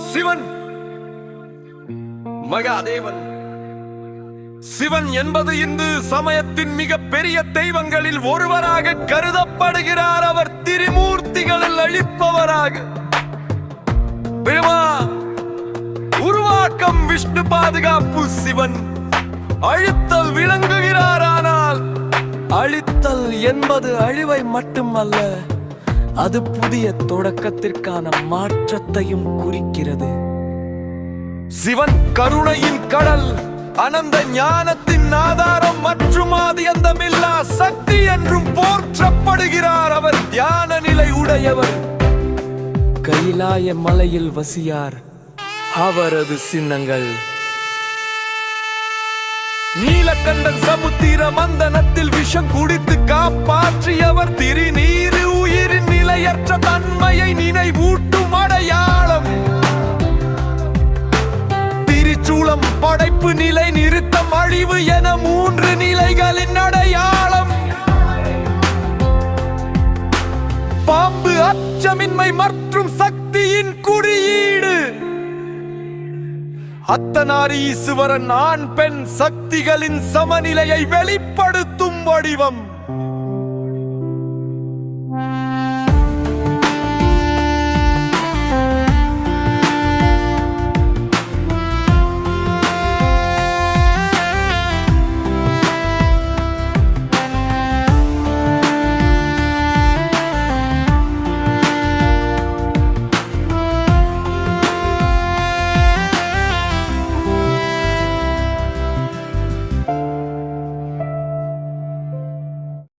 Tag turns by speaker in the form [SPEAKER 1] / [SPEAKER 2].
[SPEAKER 1] சிவன் மகாதேவன். சிவன் என்பது இந்து சமயத்தின் மிக பெரிய தெய்வங்களில் ஒருவராக கருதப்படுகிறார். அவர் திரிமூர்த்திகளில் அழிப்பவராக. பிரம்மா உருவாக்கம், விஷ்ணு பாதுகாப்பு. சிவன் அழித்தல் விளங்குகிறார். ஆனால் அழித்தல் என்பது அழிவை மட்டுமல்ல, அது புதிய தொடக்கத்திற்கான மாற்றத்தையும் குறிக்கிறது. சிவன் கருணையின் கடல், அனந்த ஞானத்தின் ஆதாரம் மற்றும் ஆதியந்தமில்லா சக்தி என்றும் போற்றப்படுகிறார். அவர் தியான நிலை உடையவர். கைலாய மலையில் வசியார். அவரது சின்னங்கள் நீலகண்டன் சமுத்திர மந்தனத்தில் விஷம் குடித்து காப்பாற்றியவர். திருநீரு உயிரின் நிலையற்ற தன்மையை நினைவூட்டும் அடையாளம். திரிசூலம் படைப்பு, நிலை நிறுத்தம், அழிவு என 3 நிலைகளின் அடையாளம். பாம்பு அச்சமின்மை மற்றும் சக்தியின் குறியீடு. அர்த்தநாரீஸ்வரன் ஆண் பெண் சக்திகளின் சமநிலையை வெளிப்படுத்தும் வடிவம்.